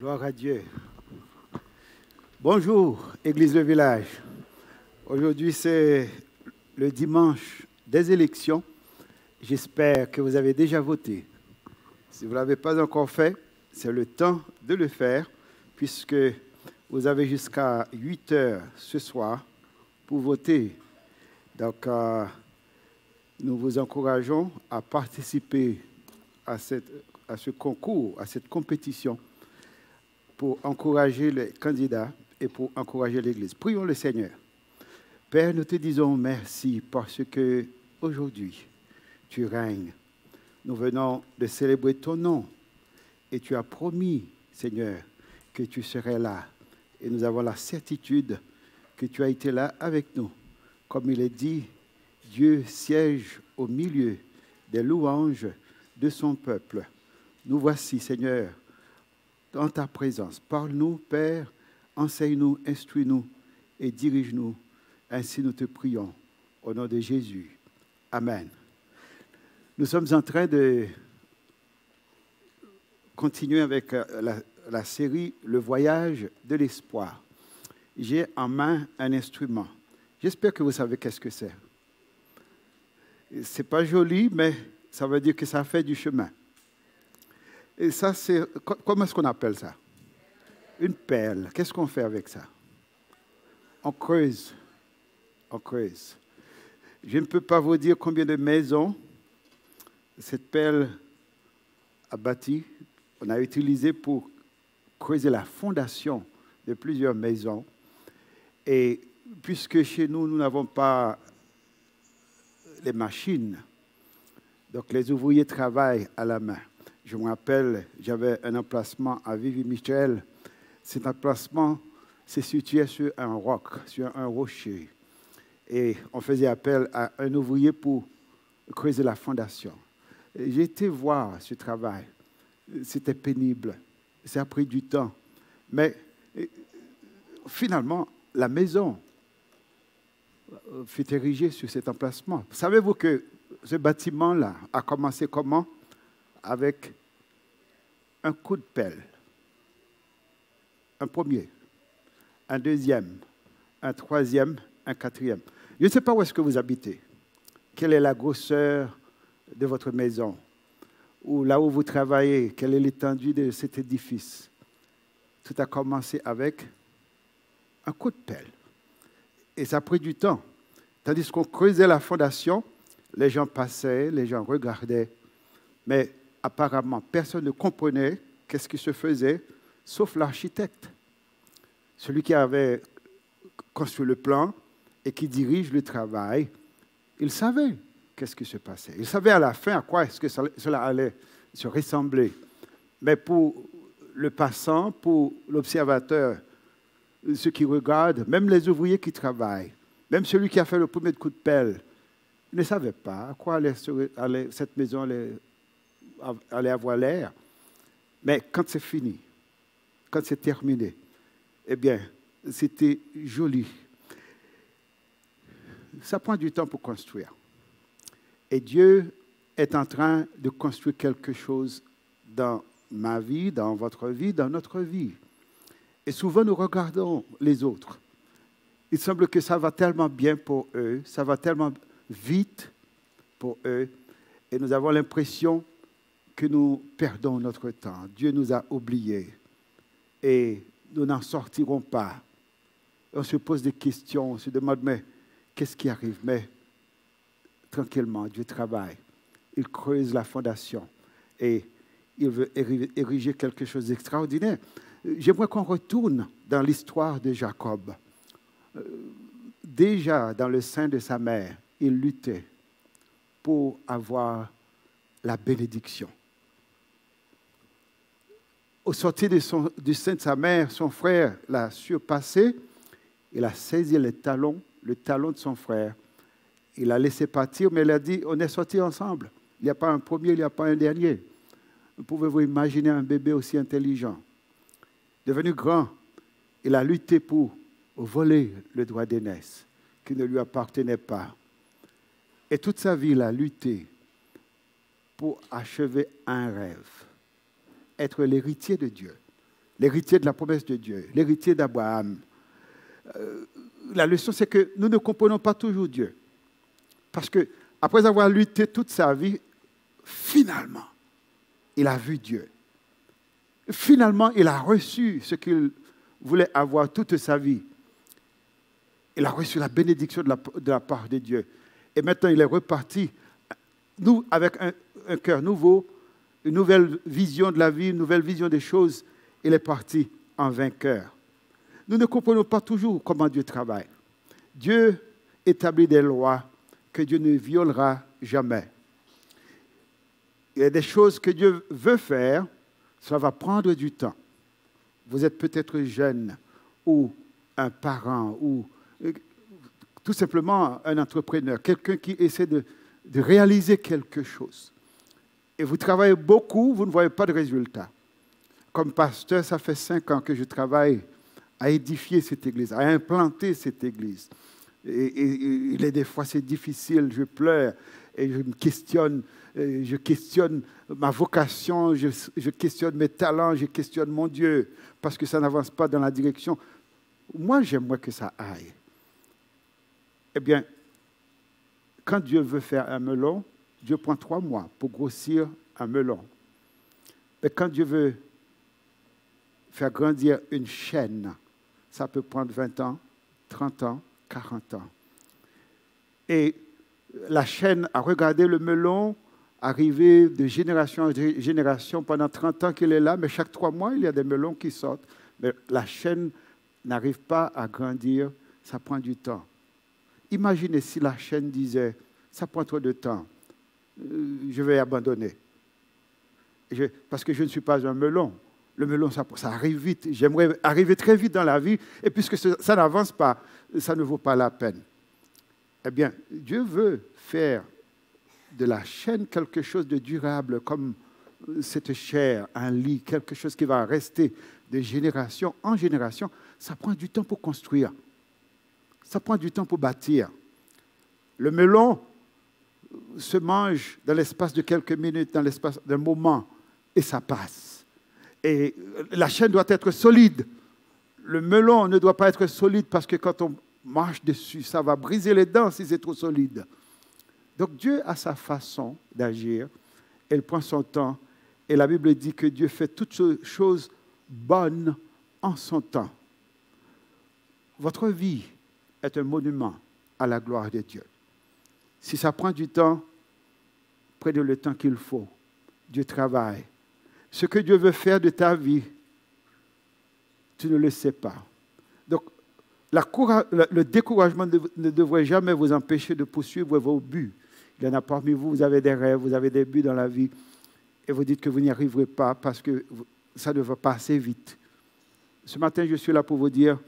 Gloire à Dieu. Bonjour, Église de Village. Aujourd'hui, c'est le dimanche des élections. J'espère que vous avez déjà voté. Si vous ne l'avez pas encore fait, c'est le temps de le faire, puisque vous avez jusqu'à 8 heures ce soir pour voter. Donc, nous vous encourageons à participer à ce concours, à cette compétition, pour encourager les candidats et pour encourager l'Église. Prions le Seigneur. Père, nous te disons merci parce que aujourd'hui, tu règnes. Nous venons de célébrer ton nom et tu as promis, Seigneur, que tu serais là. Et nous avons la certitude que tu as été là avec nous. Comme il est dit, Dieu siège au milieu des louanges de son peuple. Nous voici, Seigneur, dans ta présence. Parle-nous, Père, enseigne-nous, instruis-nous et dirige-nous. Ainsi nous te prions, au nom de Jésus. Amen. Nous sommes en train de continuer avec la série « Le voyage de l'espoir ». J'ai en main un instrument. J'espère que vous savez qu'est-ce que c'est. Ce n'est pas joli, mais ça veut dire que ça fait du chemin. Et ça, c'est... Comment est-ce qu'on appelle ça? Une pelle. Qu'est-ce qu'on fait avec ça? On creuse. On creuse. Je ne peux pas vous dire combien de maisons cette pelle a bâti. On a utilisé pour creuser la fondation de plusieurs maisons. Et puisque chez nous, nous n'avons pas les machines, donc les ouvriers travaillent à la main. Je me rappelle, j'avais un emplacement à Vivi-Michel. Cet emplacement se situait sur un roc, sur un rocher. Et on faisait appel à un ouvrier pour creuser la fondation. J'ai été voir ce travail. C'était pénible. Ça a pris du temps. Mais finalement, la maison fut érigée sur cet emplacement. Savez-vous que ce bâtiment-là a commencé comment? Avec un coup de pelle. Un premier, un deuxième, un troisième, un quatrième. Je ne sais pas où est-ce que vous habitez. Quelle est la grosseur de votre maison? Ou là où vous travaillez, quelle est l'étendue de cet édifice? Tout a commencé avec un coup de pelle. Et ça a pris du temps. Tandis qu'on creusait la fondation, les gens passaient, les gens regardaient. Mais apparemment, personne ne comprenait qu'est-ce qui se faisait, sauf l'architecte. Celui qui avait construit le plan et qui dirige le travail, il savait qu'est-ce qui se passait. Il savait à la fin à quoi est-ce que cela allait se ressembler. Mais pour le passant, pour l'observateur, ceux qui regardent, même les ouvriers qui travaillent, même celui qui a fait le premier coup de pelle, ne savait pas à quoi cette maison allait avoir l'air. Mais quand c'est fini, quand c'est terminé, eh bien, c'était joli. Ça prend du temps pour construire. Et Dieu est en train de construire quelque chose dans ma vie, dans votre vie, dans notre vie. Et souvent, nous regardons les autres. Il semble que ça va tellement bien pour eux, ça va tellement vite pour eux, et nous avons l'impression que nous perdons notre temps. Dieu nous a oubliés et nous n'en sortirons pas. On se pose des questions, on se demande, mais qu'est-ce qui arrive? Mais tranquillement, Dieu travaille. Il creuse la fondation et il veut ériger quelque chose d'extraordinaire. J'aimerais qu'on retourne dans l'histoire de Jacob. Déjà dans le sein de sa mère, il luttait pour avoir la bénédiction. Au sortir du sein de sa mère, son frère l'a surpassé. Il a saisi le talon de son frère. Il l'a laissé partir, mais il a dit, on est sortis ensemble. Il n'y a pas un premier, il n'y a pas un dernier. Pouvez-vous imaginer un bébé aussi intelligent? Devenu grand, il a lutté pour voler le droit d'aînesse qui ne lui appartenait pas. Et toute sa vie, il a lutté pour achever un rêve, être l'héritier de Dieu. l'héritier de la promesse de Dieu, l'héritier d'Abraham. La leçon, c'est que nous ne comprenons pas toujours Dieu. Parce que après avoir lutté toute sa vie, finalement, il a vu Dieu. Finalement, il a reçu ce qu'il voulait avoir toute sa vie. Il a reçu la bénédiction de la part de Dieu. Et maintenant, il est reparti, nous, avec un cœur nouveau, une nouvelle vision de la vie, une nouvelle vision des choses. Il est parti en vainqueur. Nous ne comprenons pas toujours comment Dieu travaille. Dieu établit des lois que Dieu ne violera jamais. Il y a des choses que Dieu veut faire, ça va prendre du temps. Vous êtes peut-être jeune ou un parent ou tout simplement un entrepreneur, quelqu'un qui essaie de réaliser quelque chose. Et vous travaillez beaucoup, vous ne voyez pas de résultat. Comme pasteur, ça fait 5 ans que je travaille à édifier cette église, à implanter cette église. Et des fois, c'est difficile, je pleure et je questionne ma vocation, je questionne mes talents, je questionne mon Dieu, parce que ça n'avance pas dans la direction. Moi, j'aimerais que ça aille. Eh bien, quand Dieu veut faire un melon, Dieu prend 3 mois pour grossir un melon. Mais quand Dieu veut faire grandir une chêne, ça peut prendre 20 ans, 30 ans, 40 ans. Et la chêne a regardé le melon arriver de génération en génération pendant 30 ans qu'il est là, mais chaque 3 mois, il y a des melons qui sortent. Mais la chêne n'arrive pas à grandir, ça prend du temps. Imaginez si la chêne disait, ça prend trop de temps, je vais abandonner. Parce que je ne suis pas un melon. Le melon, ça arrive vite. J'aimerais arriver très vite dans la vie, et puisque ça n'avance pas, ça ne vaut pas la peine. Eh bien, Dieu veut faire de la chaîne quelque chose de durable, comme cette chair, un lit, quelque chose qui va rester de génération en génération. Ça prend du temps pour construire. Ça prend du temps pour bâtir. Le melon se mange dans l'espace de quelques minutes, dans l'espace d'un moment, et ça passe. Et la chaîne doit être solide. Le melon ne doit pas être solide parce que quand on marche dessus, ça va briser les dents si c'est trop solide. Donc Dieu a sa façon d'agir, il prend son temps, et la Bible dit que Dieu fait toutes choses bonnes en son temps. Votre vie est un monument à la gloire de Dieu. Si ça prend du temps, prenez le temps qu'il faut. Dieu travaille. Ce que Dieu veut faire de ta vie, tu ne le sais pas. Donc, le découragement ne devrait jamais vous empêcher de poursuivre vos buts. Il y en a parmi vous, vous avez des rêves, vous avez des buts dans la vie, et vous dites que vous n'y arriverez pas parce que ça ne va pas assez vite. Ce matin, je suis là pour vous dire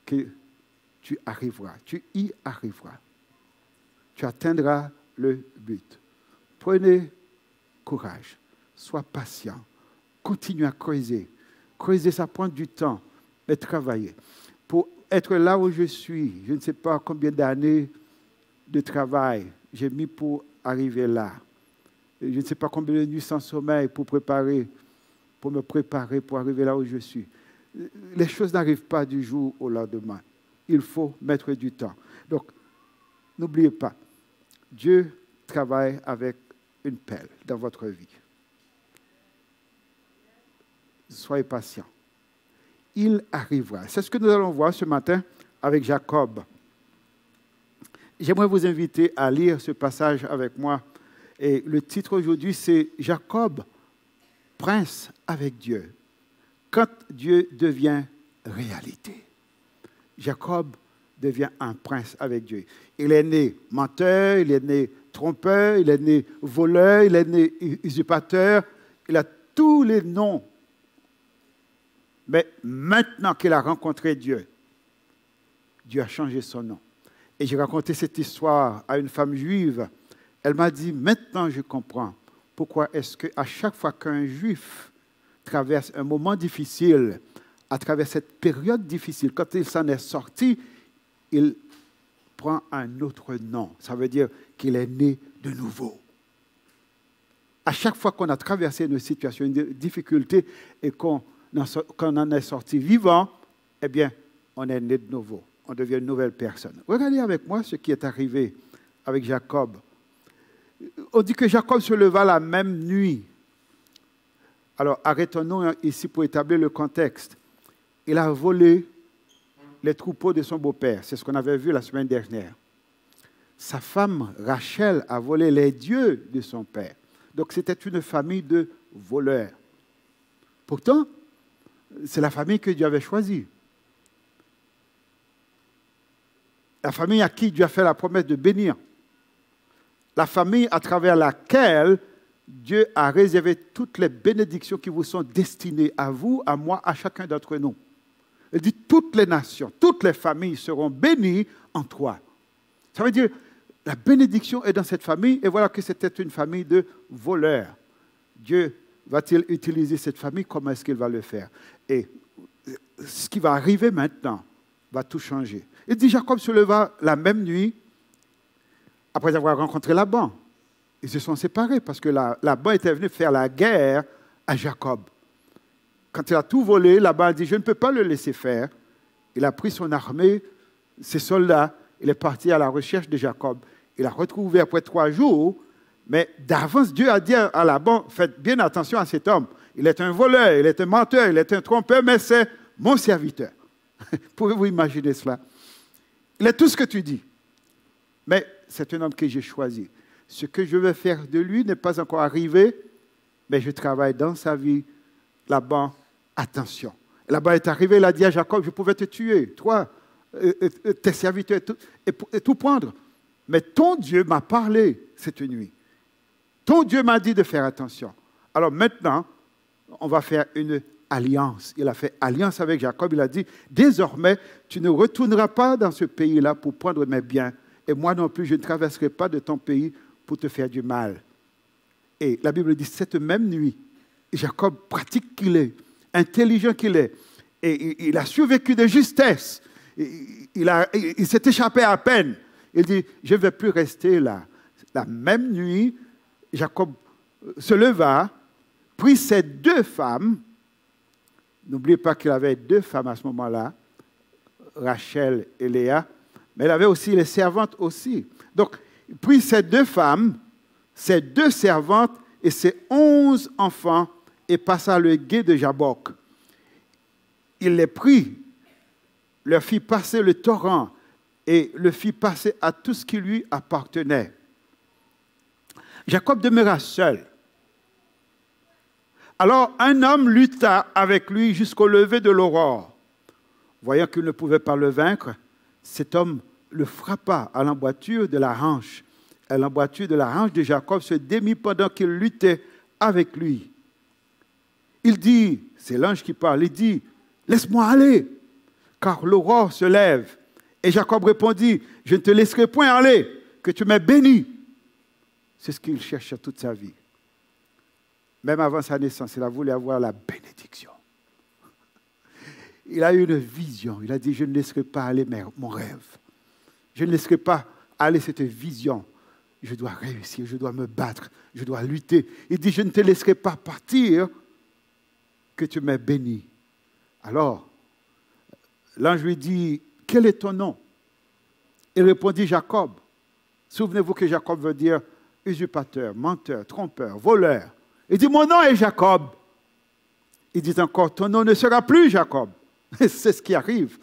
que tu arriveras, tu y arriveras. Tu atteindras le but. Prenez courage, sois patient, continue à creuser. Creuser, ça prend du temps, mais travailler. Pour être là où je suis, je ne sais pas combien d'années de travail j'ai mis pour arriver là. Je ne sais pas combien de nuits sans sommeil pour me préparer pour arriver là où je suis. Les choses n'arrivent pas du jour au lendemain. Il faut mettre du temps. Donc, n'oubliez pas, Dieu travaille avec une pelle dans votre vie. Soyez patient. Il arrivera. C'est ce que nous allons voir ce matin avec Jacob. J'aimerais vous inviter à lire ce passage avec moi. Et le titre aujourd'hui, c'est Jacob, prince avec Dieu. Quand Dieu devient réalité. Jacob devient un prince avec Dieu. Il est né menteur, il est né trompeur, il est né voleur, il est né usurpateur. Il a tous les noms. Mais maintenant qu'il a rencontré Dieu, Dieu a changé son nom. Et j'ai raconté cette histoire à une femme juive. Elle m'a dit, maintenant je comprends pourquoi est-ce qu'à chaque fois qu'un juif traverse un moment difficile, à travers cette période difficile, quand il s'en est sorti, il prend un autre nom. Ça veut dire qu'il est né de nouveau. À chaque fois qu'on a traversé une situation, une difficulté, et qu'on quand on en est sorti vivant, eh bien, on est né de nouveau. On devient une nouvelle personne. Regardez avec moi ce qui est arrivé avec Jacob. On dit que Jacob se leva la même nuit. Alors, arrêtons-nous ici pour établir le contexte. Il a volé les troupeaux de son beau-père. C'est ce qu'on avait vu la semaine dernière. Sa femme, Rachel, a volé les dieux de son père. Donc, c'était une famille de voleurs. Pourtant, c'est la famille que Dieu avait choisie. La famille à qui Dieu a fait la promesse de bénir. La famille à travers laquelle Dieu a réservé toutes les bénédictions qui vous sont destinées à vous, à moi, à chacun d'entre nous. Il dit toutes les nations, toutes les familles seront bénies en toi. Ça veut dire la bénédiction est dans cette famille et voilà que c'était une famille de voleurs. Dieu va-t-il utiliser cette famille? Comment est-ce qu'il va le faire? Et ce qui va arriver maintenant va tout changer. Il dit Jacob se leva la même nuit après avoir rencontré Laban. Ils se sont séparés parce que Laban était venu faire la guerre à Jacob. Quand il a tout volé, Laban a dit, je ne peux pas le laisser faire. Il a pris son armée, ses soldats, il est parti à la recherche de Jacob. Il a retrouvé après 3 jours, mais d'avance, Dieu a dit à Laban, faites bien attention à cet homme. Il est un voleur, il est un menteur, il est un trompeur, mais c'est mon serviteur. Pouvez-vous imaginer cela? Il est tout ce que tu dis. Mais c'est un homme que j'ai choisi. Ce que je veux faire de lui n'est pas encore arrivé, mais je travaille dans sa vie. Laban, attention. Laban est arrivé, il a dit à Jacob, je pouvais te tuer, toi, tes serviteurs, et tout prendre. Mais ton Dieu m'a parlé cette nuit. Ton Dieu m'a dit de faire attention. Alors maintenant, on va faire une alliance. Il a fait alliance avec Jacob. Il a dit, désormais, tu ne retourneras pas dans ce pays-là pour prendre mes biens. Et moi non plus, je ne traverserai pas de ton pays pour te faire du mal. Et la Bible dit, cette même nuit, Jacob, pratique qu'il est, intelligent qu'il est, et il a survécu de justesse. Il s'est échappé à peine. Il dit, je ne vais plus rester là. La même nuit, Jacob se leva, prit ses 2 femmes. N'oubliez pas qu'il avait 2 femmes à ce moment-là, Rachel et Léa, mais il avait aussi les servantes aussi. Donc, il prit ses 2 femmes, ses 2 servantes et ses 11 enfants et passa le gué de Jabbok. Il les prit, leur fit passer le torrent et le fit passer à tout ce qui lui appartenait. Jacob demeura seul. Alors un homme lutta avec lui jusqu'au lever de l'aurore. Voyant qu'il ne pouvait pas le vaincre, cet homme le frappa à l'emboîture de la hanche. Et l'emboîture de la hanche de Jacob se démit pendant qu'il luttait avec lui. Il dit, c'est l'ange qui parle, il dit, laisse-moi aller, car l'aurore se lève. Et Jacob répondit, je ne te laisserai point aller, que tu m'aies béni. C'est ce qu'il cherchait toute sa vie. Même avant sa naissance, il a voulu avoir la bénédiction. Il a eu une vision. Il a dit, je ne laisserai pas aller mon rêve. Je ne laisserai pas aller cette vision. Je dois réussir, je dois me battre, je dois lutter. Il dit, je ne te laisserai pas partir, que tu m'aies béni. Alors, l'ange lui dit, quel est ton nom? Il répondit, Jacob. Souvenez-vous que Jacob veut dire usurpateur, menteur, trompeur, voleur. Il dit, mon nom est Jacob. Il dit encore, ton nom ne sera plus Jacob. C'est ce qui arrive.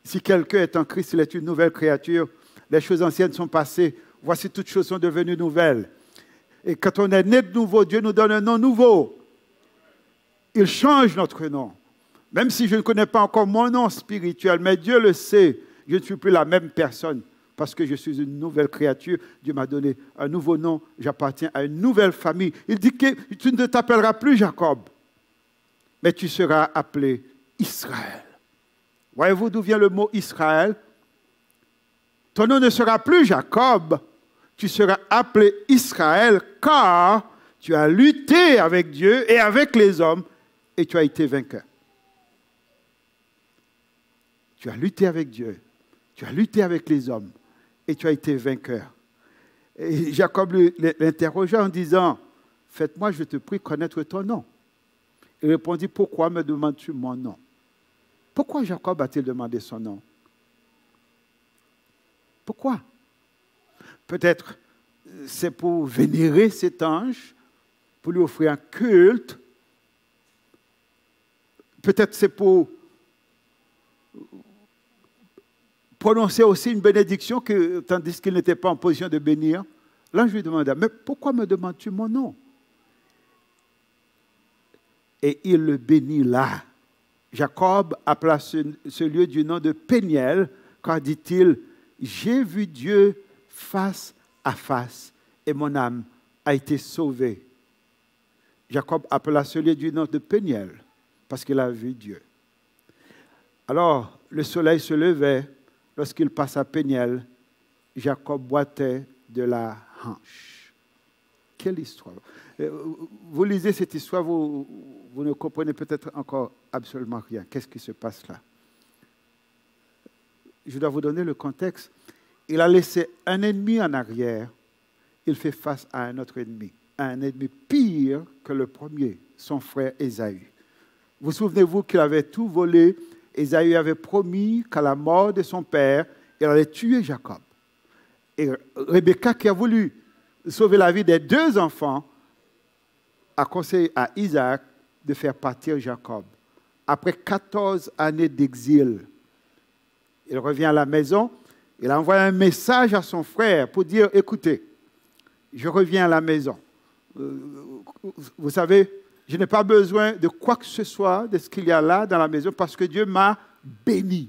Si quelqu'un est en Christ, il est une nouvelle créature. Les choses anciennes sont passées. Voici, toutes choses sont devenues nouvelles. Et quand on est né de nouveau, Dieu nous donne un nom nouveau. Il change notre nom. Même si je ne connais pas encore mon nom spirituel, mais Dieu le sait, je ne suis plus la même personne parce que je suis une nouvelle créature. Dieu m'a donné un nouveau nom, j'appartiens à une nouvelle famille. Il dit que tu ne t'appelleras plus Jacob, mais tu seras appelé Israël. Voyez-vous d'où vient le mot Israël? Ton nom ne sera plus Jacob, tu seras appelé Israël, car tu as lutté avec Dieu et avec les hommes, et tu as été vainqueur. Tu as lutté avec Dieu, tu as lutté avec les hommes, et tu as été vainqueur. Et Jacob l'interrogea en disant, faites-moi, je te prie, connaître ton nom. Il répondit, pourquoi me demandes-tu mon nom? Pourquoi Jacob a-t-il demandé son nom? Pourquoi? Peut-être c'est pour vénérer cet ange, pour lui offrir un culte. Peut-être c'est pour prononcer aussi une bénédiction, tandis qu'il n'était pas en position de bénir. L'ange lui demanda, mais pourquoi me demandes-tu mon nom? Et il le bénit là. Jacob appela ce lieu du nom de Péniel, car dit-il, j'ai vu Dieu face à face et mon âme a été sauvée. Jacob appela ce lieu du nom de Péniel, parce qu'il a vu Dieu. Alors, le soleil se levait. Lorsqu'il passe à Péniel, Jacob boitait de la hanche. Quelle histoire! Vous lisez cette histoire, vous ne comprenez peut-être encore absolument rien. Qu'est-ce qui se passe là? Je dois vous donner le contexte. Il a laissé un ennemi en arrière. Il fait face à un autre ennemi. Un ennemi pire que le premier, son frère Ésaü. Vous souvenez-vous qu'il avait tout volé? Ésaü avait promis qu'à la mort de son père, il allait tuer Jacob. Et Rebecca, qui a voulu sauver la vie des deux enfants, a conseillé à Isaac de faire partir Jacob. Après 14 années d'exil, il revient à la maison, il a envoyé un message à son frère pour dire, écoutez, je reviens à la maison. Vous savez, je n'ai pas besoin de quoi que ce soit de ce qu'il y a là dans la maison parce que Dieu m'a béni.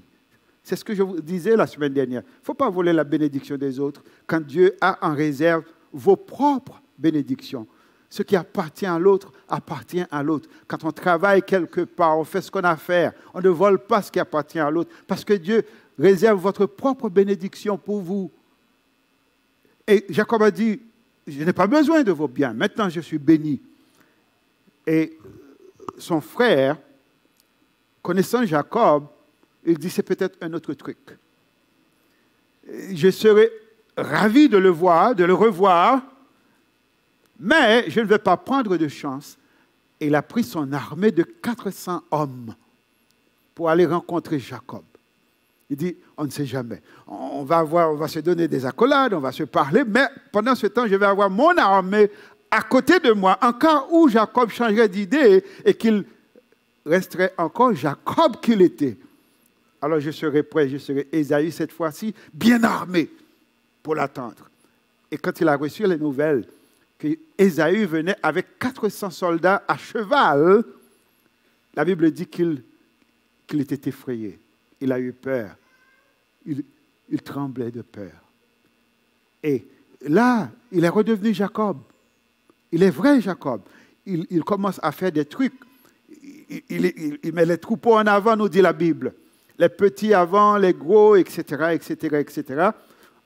C'est ce que je vous disais la semaine dernière. Il ne faut pas voler la bénédiction des autres quand Dieu a en réserve vos propres bénédictions. Ce qui appartient à l'autre appartient à l'autre. Quand on travaille quelque part, on fait ce qu'on a à faire. On ne vole pas ce qui appartient à l'autre parce que Dieu réserve votre propre bénédiction pour vous. Et Jacob a dit, je n'ai pas besoin de vos biens. Maintenant, je suis béni. Et son frère, connaissant Jacob, il dit, c'est peut-être un autre truc. Je serais ravi de le voir, de le revoir, mais je ne vais pas prendre de chance. Et il a pris son armée de 400 hommes pour aller rencontrer Jacob. Il dit, on ne sait jamais. On va se donner des accolades, on va se parler, mais pendant ce temps, je vais avoir mon armée à côté de moi, en cas où Jacob changerait d'idée et qu'il resterait encore Jacob qu'il était. Alors je serai prêt, je serai Ésaü cette fois-ci, bien armé pour l'attendre. Et quand il a reçu les nouvelles que Ésaü venait avec 400 soldats à cheval, la Bible dit qu'il était effrayé. Il a eu peur. Il tremblait de peur. Et là, il est redevenu Jacob. Il est vrai Jacob. Il commence à faire des trucs. Il met les troupeaux en avant, nous dit la Bible. Les petits avant, les gros, etc., etc., etc.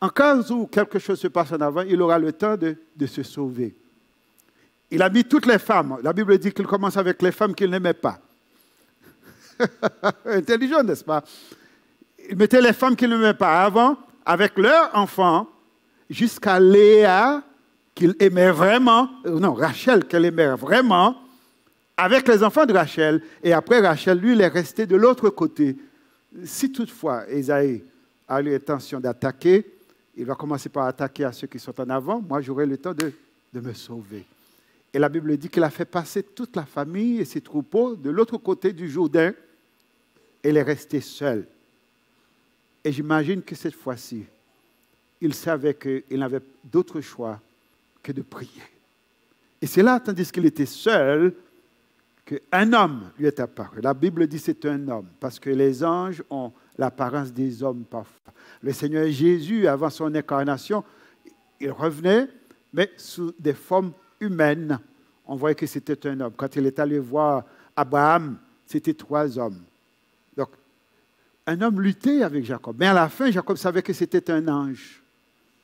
En cas où quelque chose se passe en avant, il aura le temps de se sauver. Il a mis toutes les femmes. La Bible dit qu'il commence avec les femmes qu'il n'aimait pas. Intelligent, n'est-ce pas? Il mettait les femmes qu'il n'aimait pas avant, avec leurs enfants, jusqu'à Léa, qu'il aimait vraiment, non, Rachel, qu'elle aimait vraiment, avec les enfants de Rachel. Et après, Rachel, lui, il est resté de l'autre côté. Si toutefois, Ésaü a eu l'intention d'attaquer, il va commencer par attaquer à ceux qui sont en avant. Moi, j'aurai le temps de me sauver. Et la Bible dit qu'il a fait passer toute la famille et ses troupeaux de l'autre côté du Jourdain. Et il est resté seul. Et j'imagine que cette fois-ci, il savait qu'il n'avait d'autre choix que de prier. Et c'est là, tandis qu'il était seul, qu'un homme lui est apparu. La Bible dit que c'est un homme, parce que les anges ont l'apparence des hommes parfois. Le Seigneur Jésus, avant son incarnation, il revenait, mais sous des formes humaines. On voyait que c'était un homme. Quand il est allé voir Abraham, c'était 3 hommes. Donc, un homme luttait avec Jacob. Mais à la fin, Jacob savait que c'était un ange.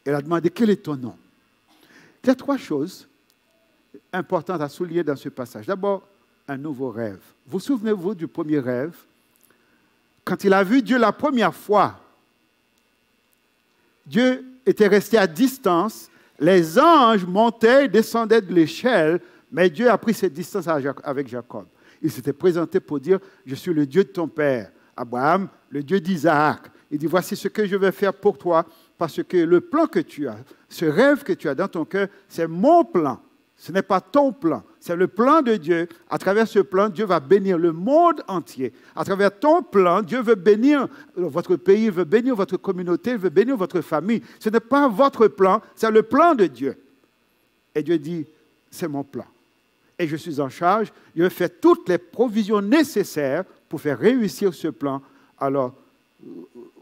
Il a demandé, quel est ton nom? Il y a 3 choses importantes à souligner dans ce passage. D'abord, un nouveau rêve. Vous souvenez-vous du premier rêve? Quand il a vu Dieu la première fois, Dieu était resté à distance. Les anges montaient et descendaient de l'échelle, mais Dieu a pris cette distance avec Jacob. Il s'était présenté pour dire, je suis le Dieu de ton père, Abraham, le Dieu d'Isaac. Il dit, voici ce que je vais faire pour toi, parce que le plan que tu as, ce rêve que tu as dans ton cœur, c'est mon plan. Ce n'est pas ton plan, c'est le plan de Dieu. À travers ce plan, Dieu va bénir le monde entier. À travers ton plan, Dieu veut bénir votre pays, il veut bénir votre communauté, il veut bénir votre famille. Ce n'est pas votre plan, c'est le plan de Dieu. Et Dieu dit, c'est mon plan. Et je suis en charge, je vais faire toutes les provisions nécessaires pour faire réussir ce plan. Alors,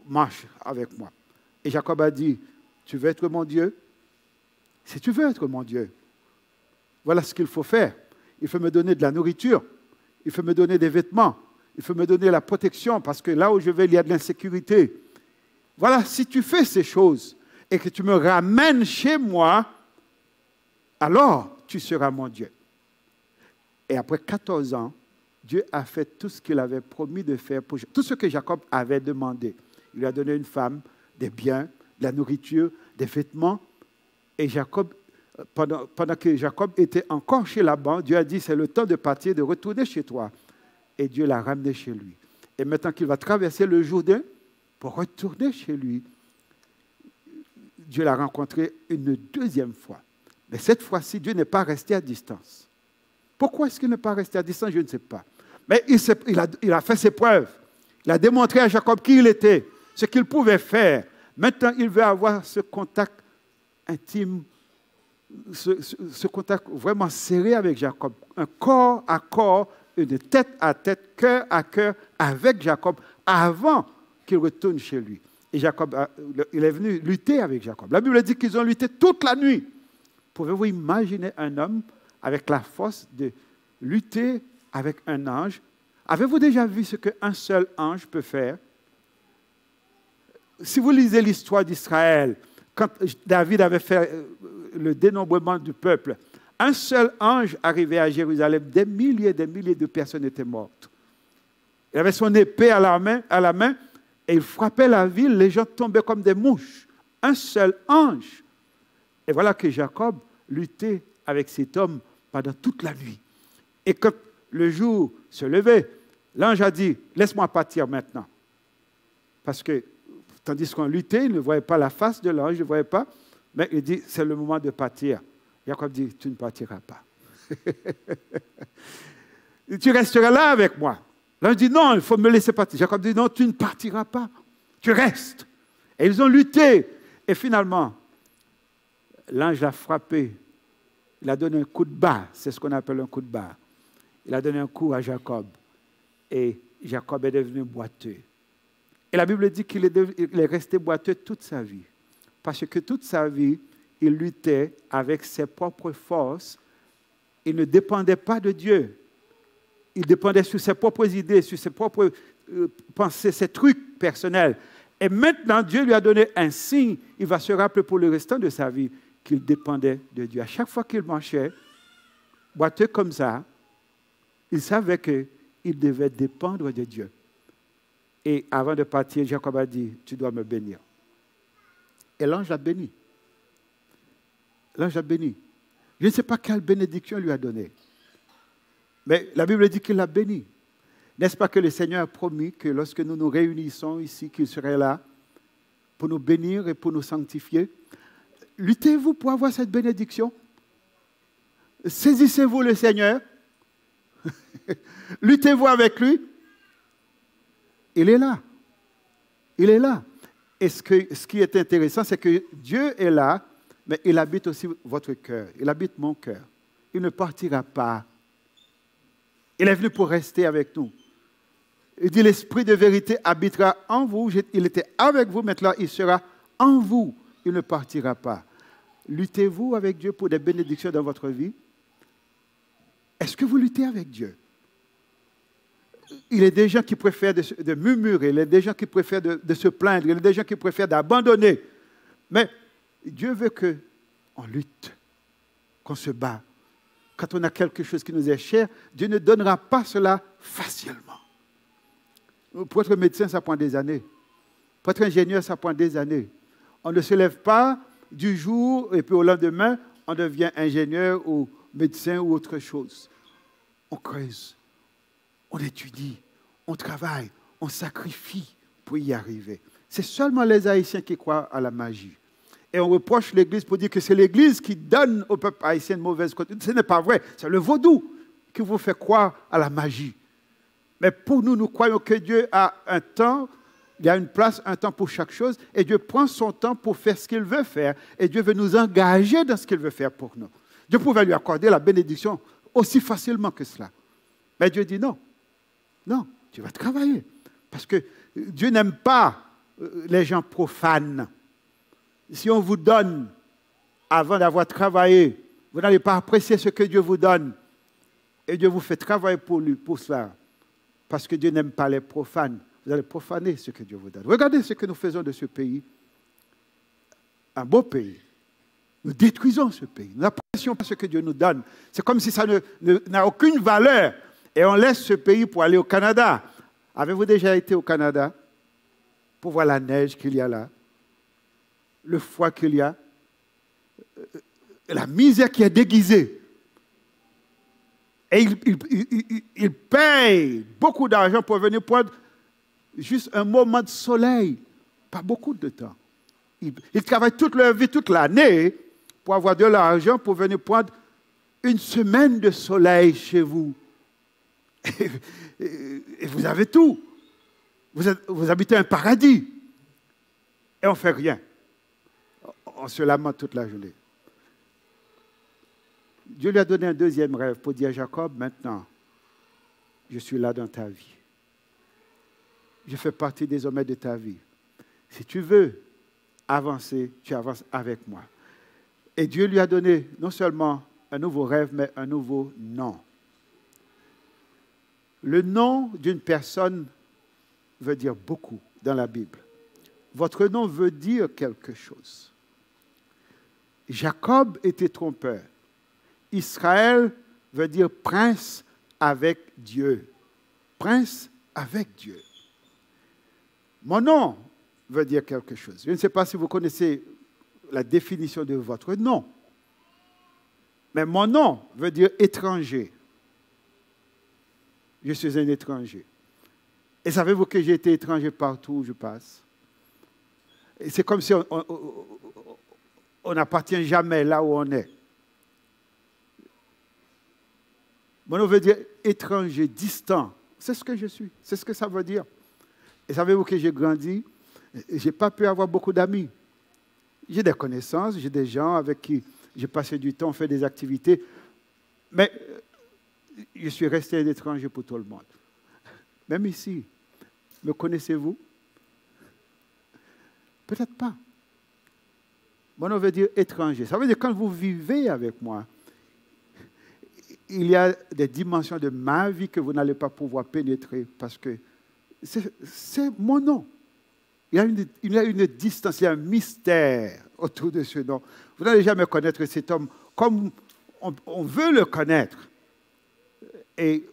marche avec moi. Et Jacob a dit, tu veux être mon Dieu? Si tu veux être mon Dieu, voilà ce qu'il faut faire. Il faut me donner de la nourriture, il faut me donner des vêtements, il faut me donner la protection, parce que là où je vais, il y a de l'insécurité. Voilà, si tu fais ces choses et que tu me ramènes chez moi, alors tu seras mon Dieu. Et après 14 ans, Dieu a fait tout ce qu'il avait promis de faire, pour tout ce que Jacob avait demandé. Il lui a donné une femme, des biens, de la nourriture, des vêtements. Et Jacob, pendant que Jacob était encore chez Laban, Dieu a dit, c'est le temps de partir, de retourner chez toi. Et Dieu l'a ramené chez lui. Et maintenant qu'il va traverser le Jourdain pour retourner chez lui, Dieu l'a rencontré une deuxième fois. Mais cette fois-ci, Dieu n'est pas resté à distance. Pourquoi est-ce qu'il n'est pas resté à distance? Je ne sais pas. Mais il a fait ses preuves. Il a démontré à Jacob qui il était, ce qu'il pouvait faire. Maintenant, il veut avoir ce contact intime, ce contact vraiment serré avec Jacob. Un corps à corps, une tête à tête, cœur à cœur avec Jacob avant qu'il retourne chez lui. Et Jacob, il est venu lutter avec Jacob. La Bible dit qu'ils ont lutté toute la nuit. Pouvez-vous imaginer un homme avec la force de lutter avec un ange? Avez-vous déjà vu ce qu'un seul ange peut faire? Si vous lisez l'histoire d'Israël, quand David avait fait le dénombrement du peuple, un seul ange arrivait à Jérusalem, des milliers de personnes étaient mortes. Il avait son épée à la main et il frappait la ville, les gens tombaient comme des mouches. Un seul ange. Et voilà que Jacob luttait avec cet homme pendant toute la nuit. Et quand le jour se levait, l'ange a dit, laisse-moi partir maintenant. Parce que, tandis qu'on luttait, il ne voyait pas la face de l'ange, il ne voyait pas, mais il dit, c'est le moment de partir. Jacob dit, tu ne partiras pas. Tu resteras là avec moi. L'ange dit, non, il faut me laisser partir. Jacob dit, non, tu ne partiras pas. Tu restes. Et ils ont lutté. Et finalement, l'ange l'a frappé. Il a donné un coup de barre. C'est ce qu'on appelle un coup de barre. Il a donné un coup à Jacob. Et Jacob est devenu boiteux. Et la Bible dit qu'il est resté boiteux toute sa vie. Parce que toute sa vie, il luttait avec ses propres forces. Il ne dépendait pas de Dieu. Il dépendait sur ses propres idées, sur ses propres pensées, ses trucs personnels. Et maintenant, Dieu lui a donné un signe. Il va se rappeler pour le restant de sa vie qu'il dépendait de Dieu. À chaque fois qu'il marchait, boiteux comme ça, il savait qu'il devait dépendre de Dieu. Et avant de partir, Jacob a dit, tu dois me bénir. Et l'ange l'a béni. L'ange l'a béni. Je ne sais pas quelle bénédiction il lui a donnée. Mais la Bible dit qu'il l'a béni. N'est-ce pas que le Seigneur a promis que lorsque nous nous réunissons ici, qu'il serait là pour nous bénir et pour nous sanctifier? Luttez-vous pour avoir cette bénédiction. Saisissez-vous le Seigneur. Luttez-vous avec lui. Il est là. Il est là. Et ce qui est intéressant, c'est que Dieu est là, mais il habite aussi votre cœur. Il habite mon cœur. Il ne partira pas. Il est venu pour rester avec nous. Il dit, l'Esprit de vérité habitera en vous. Il était avec vous, maintenant il sera en vous. Il ne partira pas. Luttez-vous avec Dieu pour des bénédictions dans votre vie? Est-ce que vous luttez avec Dieu? Il y a des gens qui préfèrent de murmurer, il y a des gens qui préfèrent de se plaindre, il y a des gens qui préfèrent d'abandonner. Mais Dieu veut qu'on lutte, qu'on se bat. Quand on a quelque chose qui nous est cher, Dieu ne donnera pas cela facilement. Pour être médecin, ça prend des années. Pour être ingénieur, ça prend des années. On ne se lève pas du jour et puis au lendemain, on devient ingénieur ou médecin ou autre chose. On creuse, on étudie, on travaille, on sacrifie pour y arriver. C'est seulement les Haïtiens qui croient à la magie. Et on reproche l'Église pour dire que c'est l'Église qui donne au peuple haïtien une mauvaise conduite. Ce n'est pas vrai. C'est le vaudou qui vous fait croire à la magie. Mais pour nous, nous croyons que Dieu a un temps, il y a une place, un temps pour chaque chose, et Dieu prend son temps pour faire ce qu'il veut faire, et Dieu veut nous engager dans ce qu'il veut faire pour nous. Dieu pouvait lui accorder la bénédiction aussi facilement que cela. Mais Dieu dit non. Non, tu vas travailler. Parce que Dieu n'aime pas les gens profanes. Si on vous donne, avant d'avoir travaillé, vous n'allez pas apprécier ce que Dieu vous donne. Et Dieu vous fait travailler pour lui, pour cela. Parce que Dieu n'aime pas les profanes. Vous allez profaner ce que Dieu vous donne. Regardez ce que nous faisons de ce pays. Un beau pays. Nous détruisons ce pays. Nous n'apprécions pas ce que Dieu nous donne. C'est comme si ça n'a aucune valeur. Et on laisse ce pays pour aller au Canada. Avez-vous déjà été au Canada pour voir la neige qu'il y a là, le froid qu'il y a, la misère qui est déguisée? Et il paye beaucoup d'argent pour venir prendre juste un moment de soleil, pas beaucoup de temps. Ils travaillent toute leur vie, toute l'année, pour avoir de l'argent, pour venir prendre une semaine de soleil chez vous. Et vous avez tout. Vous habitez un paradis. Et on ne fait rien. On se lamente toute la journée. Dieu lui a donné un deuxième rêve pour dire à Jacob, maintenant, je suis là dans ta vie. Je fais partie des hommes de ta vie. Si tu veux avancer, tu avances avec moi. Et Dieu lui a donné non seulement un nouveau rêve, mais un nouveau nom. Le nom d'une personne veut dire beaucoup dans la Bible. Votre nom veut dire quelque chose. Jacob était trompeur. Israël veut dire prince avec Dieu. Prince avec Dieu. Mon nom veut dire quelque chose. Je ne sais pas si vous connaissez la définition de votre nom. Mais mon nom veut dire étranger. Je suis un étranger. Et savez-vous que j'ai été étranger partout où je passe? Et c'est comme si on n'appartient jamais là où on est. Mon nom veut dire étranger, distant. C'est ce que je suis. C'est ce que ça veut dire. Et savez-vous que j'ai grandi? Je n'ai pas pu avoir beaucoup d'amis. J'ai des connaissances, j'ai des gens avec qui j'ai passé du temps, fait des activités. Mais je suis resté un étranger pour tout le monde. Même ici. Me connaissez-vous? Peut-être pas. Mon nom veut dire étranger. Ça veut dire quand vous vivez avec moi, il y a des dimensions de ma vie que vous n'allez pas pouvoir pénétrer parce que c'est mon nom. Il y a une distance, il y a un mystère autour de ce nom. Vous n'allez jamais connaître cet homme comme on veut le connaître. Et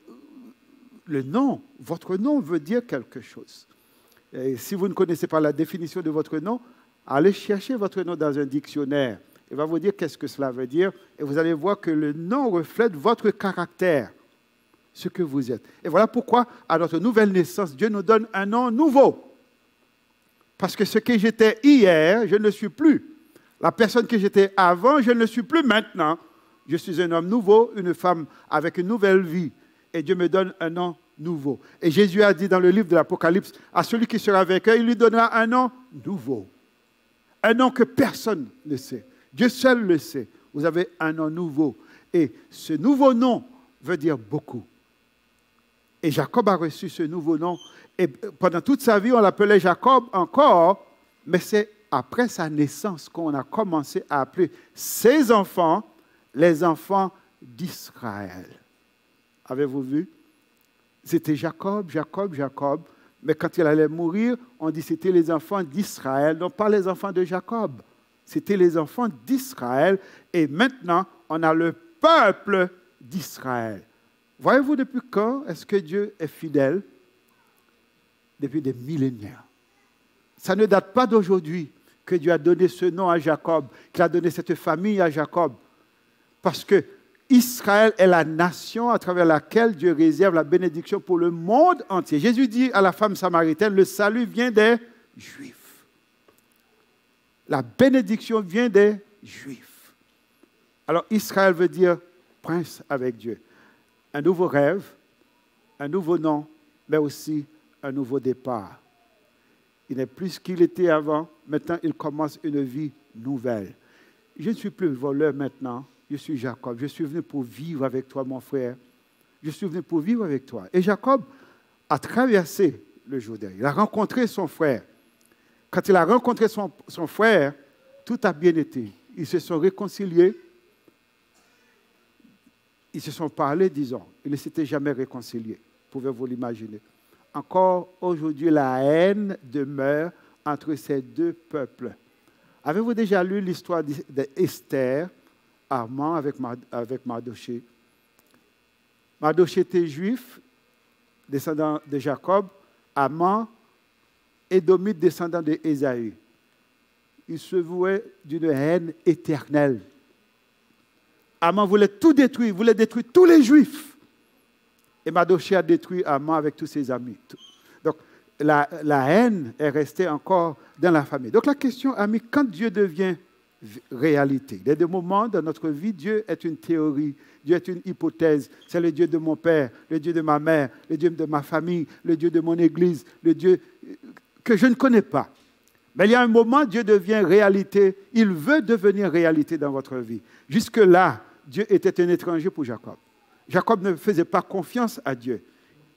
le nom, votre nom veut dire quelque chose. Et si vous ne connaissez pas la définition de votre nom, allez chercher votre nom dans un dictionnaire. Il va vous dire qu'est-ce que cela veut dire. Et vous allez voir que le nom reflète votre caractère, ce que vous êtes. Et voilà pourquoi, à notre nouvelle naissance, Dieu nous donne un nom nouveau. Parce que ce que j'étais hier, je ne le suis plus. La personne que j'étais avant, je ne le suis plus maintenant. Je suis un homme nouveau, une femme avec une nouvelle vie. Et Dieu me donne un nom nouveau. Et Jésus a dit dans le livre de l'Apocalypse, à celui qui sera vainqueur, il lui donnera un nom nouveau. Un nom que personne ne sait. Dieu seul le sait. Vous avez un nom nouveau. Et ce nouveau nom veut dire beaucoup. Et Jacob a reçu ce nouveau nom. Et pendant toute sa vie, on l'appelait Jacob encore, mais c'est après sa naissance qu'on a commencé à appeler ses enfants les enfants d'Israël. Avez-vous vu? C'était Jacob, Jacob, Jacob. Mais quand il allait mourir, on dit que c'était les enfants d'Israël, non pas les enfants de Jacob. C'était les enfants d'Israël. Et maintenant, on a le peuple d'Israël. Voyez-vous depuis quand est-ce que Dieu est fidèle? Depuis des millénaires. Ça ne date pas d'aujourd'hui que Dieu a donné ce nom à Jacob, qu'il a donné cette famille à Jacob. Parce que Israël est la nation à travers laquelle Dieu réserve la bénédiction pour le monde entier. Jésus dit à la femme samaritaine, le salut vient des Juifs. La bénédiction vient des Juifs. Alors Israël veut dire prince avec Dieu. Un nouveau rêve, un nouveau nom, mais aussi un nouveau départ. Il n'est plus ce qu'il était avant. Maintenant, il commence une vie nouvelle. Je ne suis plus voleur maintenant. Je suis Jacob. Je suis venu pour vivre avec toi, mon frère. Je suis venu pour vivre avec toi. Et Jacob a traversé le Jourdain. Il a rencontré son frère. Quand il a rencontré son frère, tout a bien été. Ils se sont réconciliés. Ils se sont parlé, disons. Ils ne s'étaient jamais réconciliés. Pouvez-vous l'imaginer? Encore aujourd'hui, la haine demeure entre ces deux peuples. Avez-vous déjà lu l'histoire d'Esther, Armand avec Mardoché? Mardoché était juif, descendant de Jacob. Armand, édomite, descendant d'Ésaü. Il se vouait d'une haine éternelle. Armand voulait tout détruire, il voulait détruire tous les juifs. Et Mardoché a détruit Armand avec tous ses amis. Donc, la haine est restée encore dans la famille. Donc, la question, amis, quand Dieu devient réalité? Il y a des moments dans notre vie, Dieu est une théorie, Dieu est une hypothèse. C'est le Dieu de mon père, le Dieu de ma mère, le Dieu de ma famille, le Dieu de mon église, le Dieu que je ne connais pas. Mais il y a un moment, Dieu devient réalité. Il veut devenir réalité dans votre vie. Jusque-là, Dieu était un étranger pour Jacob. Jacob ne faisait pas confiance à Dieu.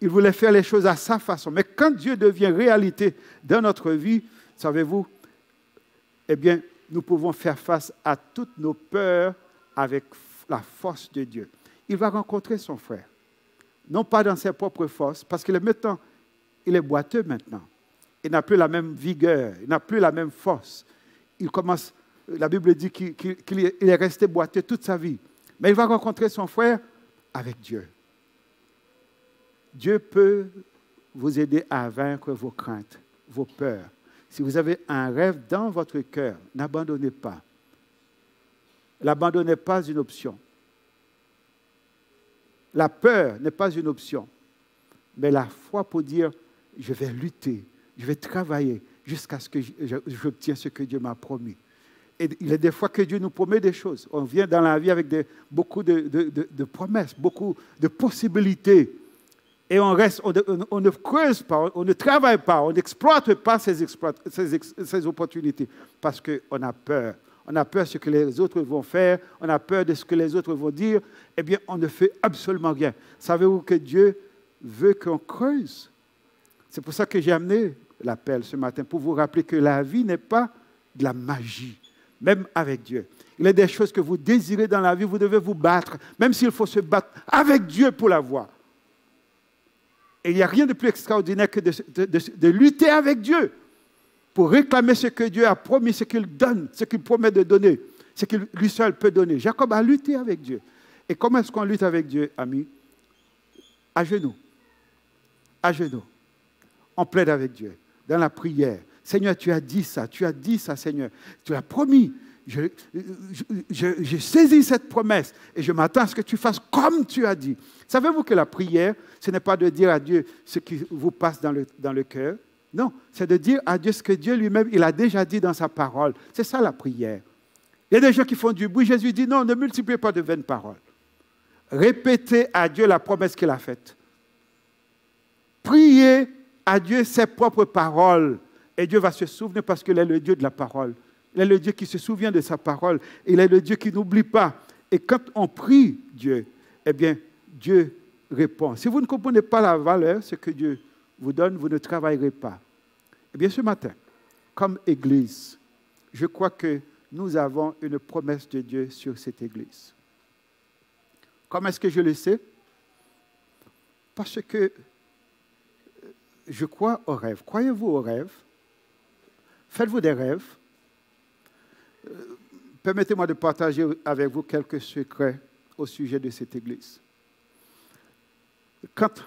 Il voulait faire les choses à sa façon. Mais quand Dieu devient réalité dans notre vie, savez-vous, eh bien, nous pouvons faire face à toutes nos peurs avec la force de Dieu. Il va rencontrer son frère. Non pas dans ses propres forces, parce qu'il est maintenant, il est boiteux maintenant. Il n'a plus la même vigueur, il n'a plus la même force. Il commence, la Bible dit qu'il est resté boiteux toute sa vie. Mais il va rencontrer son frère avec Dieu. Dieu peut vous aider à vaincre vos craintes, vos peurs. Si vous avez un rêve dans votre cœur, n'abandonnez pas. L'abandon n'est pas une option. La peur n'est pas une option. Mais la foi pour dire, je vais lutter, je vais travailler jusqu'à ce que j'obtienne ce que Dieu m'a promis. Et il y a des fois que Dieu nous promet des choses. On vient dans la vie avec beaucoup de promesses, beaucoup de possibilités. Et on reste, on ne creuse pas, on ne travaille pas, on n'exploite pas ces opportunités parce qu'on a peur. On a peur de ce que les autres vont faire, on a peur de ce que les autres vont dire. Eh bien, on ne fait absolument rien. Savez-vous que Dieu veut qu'on creuse? C'est pour ça que j'ai amené l'appel ce matin, pour vous rappeler que la vie n'est pas de la magie, même avec Dieu. Il y a des choses que vous désirez dans la vie, vous devez vous battre, même s'il faut se battre avec Dieu pour l'avoir. Et il n'y a rien de plus extraordinaire que de lutter avec Dieu pour réclamer ce que Dieu a promis, ce qu'il donne, ce qu'il promet de donner, ce qu'il lui seul peut donner. Jacob a lutté avec Dieu. Et comment est-ce qu'on lutte avec Dieu, amis? À genoux. À genoux. On plaide avec Dieu, dans la prière. Seigneur, tu as dit ça, Seigneur. Tu as promis. Je saisis cette promesse et je m'attends à ce que tu fasses comme tu as dit. Savez-vous que la prière, ce n'est pas de dire à Dieu ce qui vous passe dans le cœur. Non, c'est de dire à Dieu ce que Dieu lui-même, il a déjà dit dans sa parole. C'est ça la prière. Il y a des gens qui font du bruit. Jésus dit non, ne multipliez pas de vaines paroles. Répétez à Dieu la promesse qu'il a faite. Priez à Dieu ses propres paroles. Et Dieu va se souvenir parce qu'il est le Dieu de la parole. Il est le Dieu qui se souvient de sa parole. Il est le Dieu qui n'oublie pas. Et quand on prie Dieu, eh bien, Dieu répond. Si vous ne comprenez pas la valeur, ce que Dieu vous donne, vous ne travaillerez pas. Eh bien, ce matin, comme Église, je crois que nous avons une promesse de Dieu sur cette Église. Comment est-ce que je le sais? Parce que je crois aux rêves. Croyez-vous aux rêves? Faites-vous des rêves? Permettez-moi de partager avec vous quelques secrets au sujet de cette Église. Quand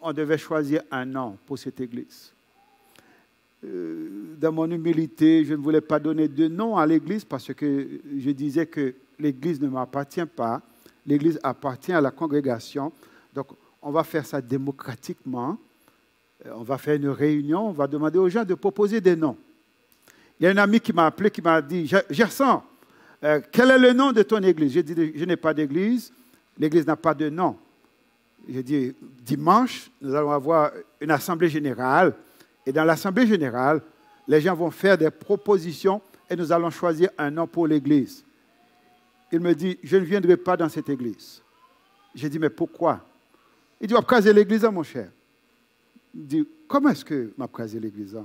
on devait choisir un nom pour cette Église, dans mon humilité, je ne voulais pas donner de nom à l'Église parce que je disais que l'Église ne m'appartient pas. l'église appartient à la congrégation. Donc, on va faire ça démocratiquement. On va faire une réunion, on va demander aux gens de proposer des noms. Il y a un ami qui m'a appelé, qui m'a dit, Gerson, quel est le nom de ton église? J'ai dit, je n'ai pas d'église, l'église n'a pas de nom. J'ai dit, dimanche, nous allons avoir une assemblée générale. Et dans l'assemblée générale, les gens vont faire des propositions et nous allons choisir un nom pour l'église. Il me dit, je ne viendrai pas dans cette église. J'ai dit, mais pourquoi? Il dit, on va craser l'église, mon cher. Il dit, comment est-ce que on va craser l'église?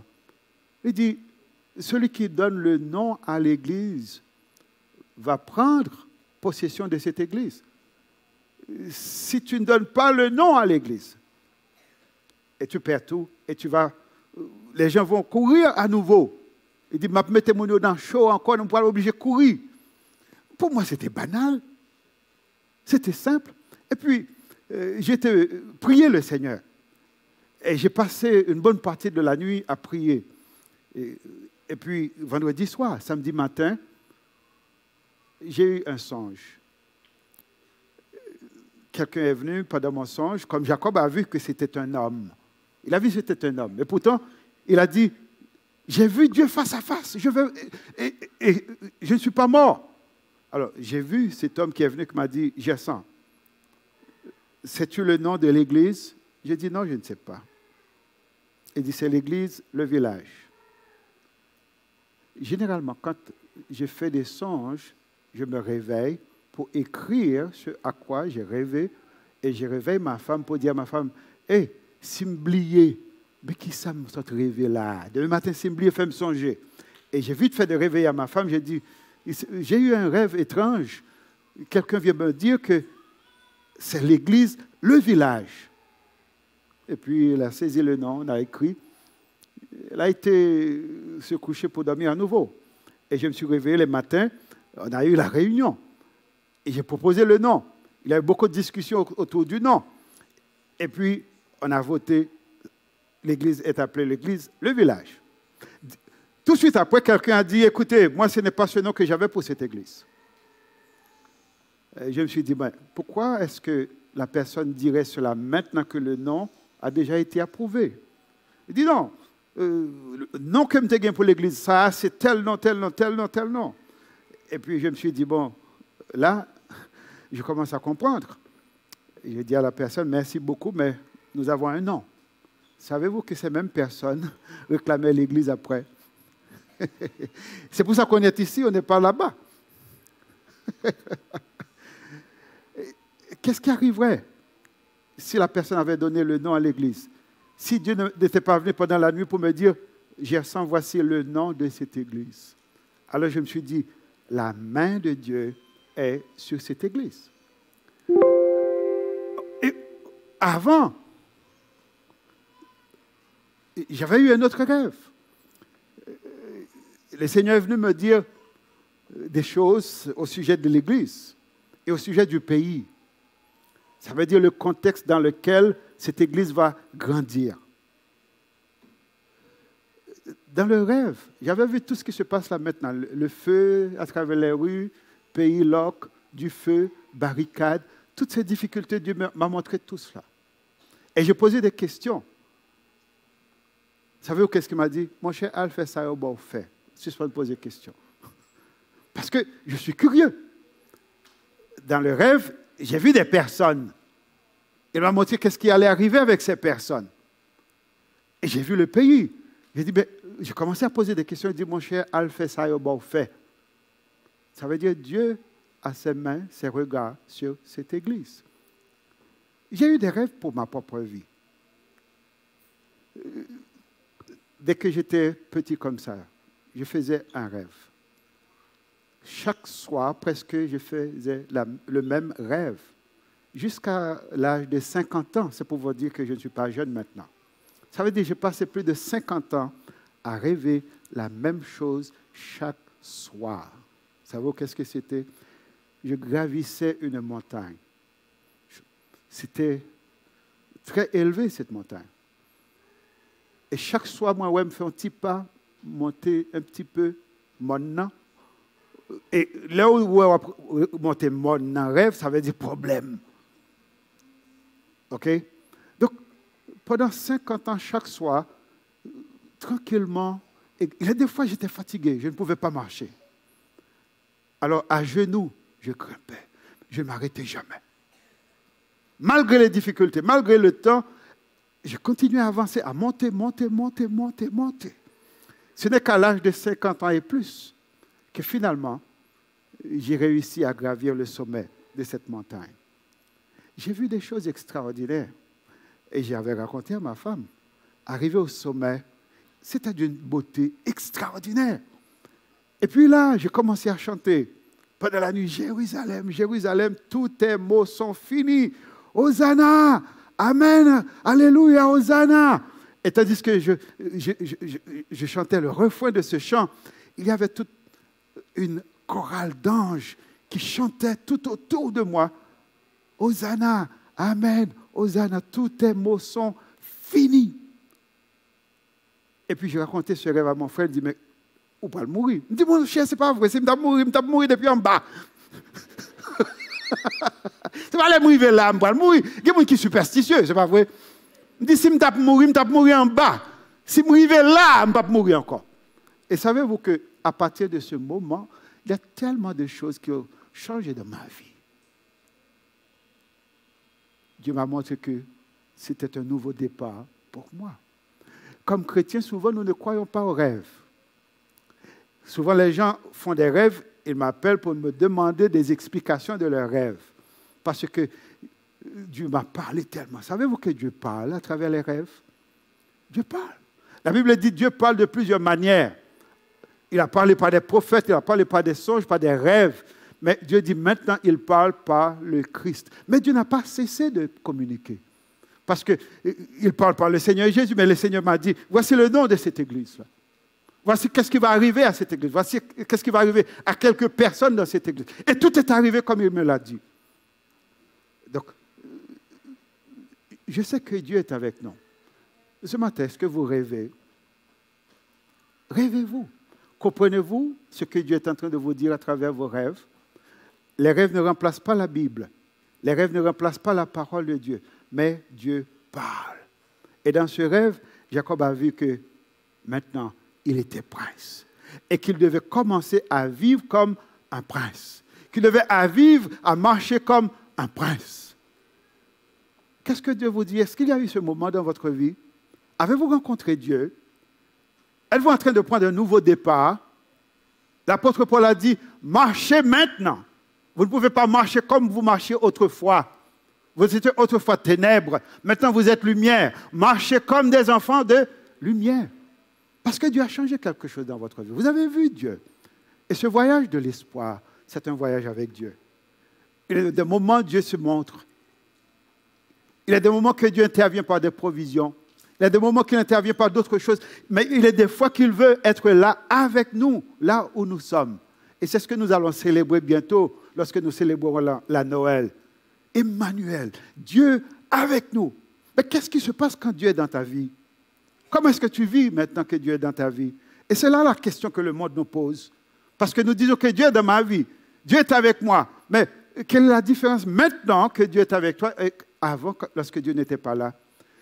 Il dit, celui qui donne le nom à l'église va prendre possession de cette église. Si tu ne donnes pas le nom à l'église, et tu perds tout, et les gens vont courir à nouveau. Il dit, mettez mon dans le show encore, on ne pourra pas obligé de courir. Pour moi, c'était banal. C'était simple. Et puis, j'ai prié le Seigneur. Et j'ai passé une bonne partie de la nuit à prier. Et puis, vendredi soir, samedi matin, j'ai eu un songe. Quelqu'un est venu pendant mon songe, comme Jacob a vu que c'était un homme. Il a vu que c'était un homme. Et pourtant, il a dit, j'ai vu Dieu face à face. Et je ne suis pas mort. Alors, j'ai vu cet homme qui est venu qui m'a dit, Gerson, sais-tu le nom de l'église? J'ai dit, non, je ne sais pas. Il dit, c'est l'église, le village. Généralement, quand je fais des songes, je me réveille pour écrire ce à quoi j'ai rêvé et je réveille ma femme pour dire à ma femme, hé, si m'oublier, mais qui ça me soit rêvé là? Demain matin, si m'oublier, fait me songer. Et j'ai vite fait de réveiller à ma femme, j'ai dit, j'ai eu un rêve étrange. Quelqu'un vient me dire que c'est l'église, le village. Et puis, il a saisi le nom, on a écrit. Elle a été se coucher pour dormir à nouveau. Et je me suis réveillé le matin, on a eu la réunion. Et j'ai proposé le nom. Il y a eu beaucoup de discussions autour du nom. Et puis, on a voté, l'église est appelée l'église, le village. Tout de suite après, quelqu'un a dit, écoutez, moi, ce n'est pas ce nom que j'avais pour cette église. Et je me suis dit, ben, pourquoi est-ce que la personne dirait cela maintenant que le nom a déjà été approuvé? Il dit, non, le nom que je me pour l'église, ça, c'est tel nom, tel nom, tel nom, tel nom. Et puis, je me suis dit, bon, là, je commence à comprendre. Et je dis à la personne, merci beaucoup, mais nous avons un nom. Savez-vous que ces mêmes personnes réclamaient l'église après? C'est pour ça qu'on est ici, on n'est pas là-bas. Qu'est-ce qui arriverait si la personne avait donné le nom à l'église? Si Dieu n'était pas venu pendant la nuit pour me dire, Gerson, voici le nom de cette église. Alors je me suis dit, la main de Dieu est sur cette église. Et avant, j'avais eu un autre rêve. Le Seigneur est venu me dire des choses au sujet de l'église et au sujet du pays. Ça veut dire le contexte dans lequel cette église va grandir. Dans le rêve, j'avais vu tout ce qui se passe là maintenant. Le feu à travers les rues, pays loc, du feu, barricades, toutes ces difficultés, Dieu m'a montré tout cela. Et j'ai posé des questions. Savez-vous qu'est-ce qu'il m'a dit? Mon cher Al, fais ça au bon fait. Si je peux me poser des questions. Parce que je suis curieux. Dans le rêve, j'ai vu des personnes. Il m'a montré qu'est-ce qui allait arriver avec ces personnes. Et j'ai vu le pays. J'ai commencé à poser des questions. Il dit, mon cher Al, fais ça au bon fait. Ça veut dire Dieu a ses mains, ses regards sur cette église. J'ai eu des rêves pour ma propre vie. Dès que j'étais petit comme ça, je faisais un rêve. Chaque soir, presque, je faisais le même rêve. Jusqu'à l'âge de 50 ans, c'est pour vous dire que je ne suis pas jeune maintenant. Ça veut dire que j'ai passé plus de 50 ans à rêver la même chose chaque soir. Savez-vous qu'est-ce que c'était? Je gravissais une montagne. C'était très élevé, cette montagne. Et chaque soir, moi, je me fais un petit pas, monter un petit peu mon nom Et là où vous montez dans le rêve, ça veut dire problème. OK? Donc, pendant 50 ans, chaque soir, tranquillement, et des fois j'étais fatigué, je ne pouvais pas marcher. Alors, à genoux, je grimpais. Je ne m'arrêtais jamais. Malgré les difficultés, malgré le temps, je continuais à avancer, à monter. Ce n'est qu'à l'âge de 50 ans et plus que finalement, j'ai réussi à gravir le sommet de cette montagne. J'ai vu des choses extraordinaires. Et j'avais raconté à ma femme. Arrivé au sommet, c'était d'une beauté extraordinaire. Et puis là, j'ai commencé à chanter. Pendant la nuit, Jérusalem, Jérusalem, tous tes mots sont finis. Hosanna, Amen, Alléluia, Hosanna. Et tandis que je chantais le refrain de ce chant, il y avait toute une chorale d'anges qui chantaient tout autour de moi. Hosanna, Amen, Hosanna, tous tes mots sont finis. Et puis j'ai raconté ce rêve à mon frère, il dit, mais où va le mourir? Il me dit, mon cher, c'est pas vrai, c'est que je mourir depuis en bas. C'est pas aller mourir là, je vais mourir. Il y a des gens qui sont superstitieux, c'est pas vrai. Il me dit, si je vais mourir en bas. Si je vais là, je ne vais pas mourir encore. Et savez-vous qu'à partir de ce moment, il y a tellement de choses qui ont changé dans ma vie. Dieu m'a montré que c'était un nouveau départ pour moi. Comme chrétiens, souvent, nous ne croyons pas aux rêves. Souvent, les gens font des rêves, ils m'appellent pour me demander des explications de leurs rêves. Parce que Dieu m'a parlé tellement. Savez-vous que Dieu parle à travers les rêves? Dieu parle. La Bible dit que Dieu parle de plusieurs manières. Il a parlé par des prophètes, il a parlé par des songes, par des rêves. Mais Dieu dit maintenant, il parle par le Christ. Mais Dieu n'a pas cessé de communiquer. Parce qu'il parle par le Seigneur Jésus, mais le Seigneur m'a dit, voici le nom de cette église-là. Voici qu'est-ce qui va arriver à cette église. Voici qu'est-ce qui va arriver à quelques personnes dans cette église. Et tout est arrivé comme il me l'a dit. Donc, je sais que Dieu est avec nous. Ce matin, est-ce que vous rêvez? Rêvez-vous. Comprenez-vous ce que Dieu est en train de vous dire à travers vos rêves? Les rêves ne remplacent pas la Bible. Les rêves ne remplacent pas la parole de Dieu. Mais Dieu parle. Et dans ce rêve, Jacob a vu que maintenant, il était prince. Et qu'il devait commencer à vivre comme un prince. Qu'il devait vivre, à marcher comme un prince. Qu'est-ce que Dieu vous dit? Est-ce qu'il y a eu ce moment dans votre vie? Avez-vous rencontré Dieu? Êtes-vous en train de prendre un nouveau départ? L'apôtre Paul a dit, marchez maintenant. Vous ne pouvez pas marcher comme vous marchiez autrefois. Vous étiez autrefois ténèbres. Maintenant, vous êtes lumière. Marchez comme des enfants de lumière. Parce que Dieu a changé quelque chose dans votre vie. Vous avez vu Dieu. Et ce voyage de l'espoir, c'est un voyage avec Dieu. Il y a des moments où Dieu se montre. Il y a des moments que Dieu intervient par des provisions. Il y a des moments qu'il intervient par d'autres choses. Mais il y a des fois qu'il veut être là avec nous, là où nous sommes. Et c'est ce que nous allons célébrer bientôt lorsque nous célébrerons la Noël. Emmanuel, Dieu avec nous. Mais qu'est-ce qui se passe quand Dieu est dans ta vie? Comment est-ce que tu vis maintenant que Dieu est dans ta vie? Et c'est là la question que le monde nous pose. Parce que nous disons que Dieu est dans ma vie. Dieu est avec moi. Mais quelle est la différence maintenant que Dieu est avec toi et avant, lorsque Dieu n'était pas là?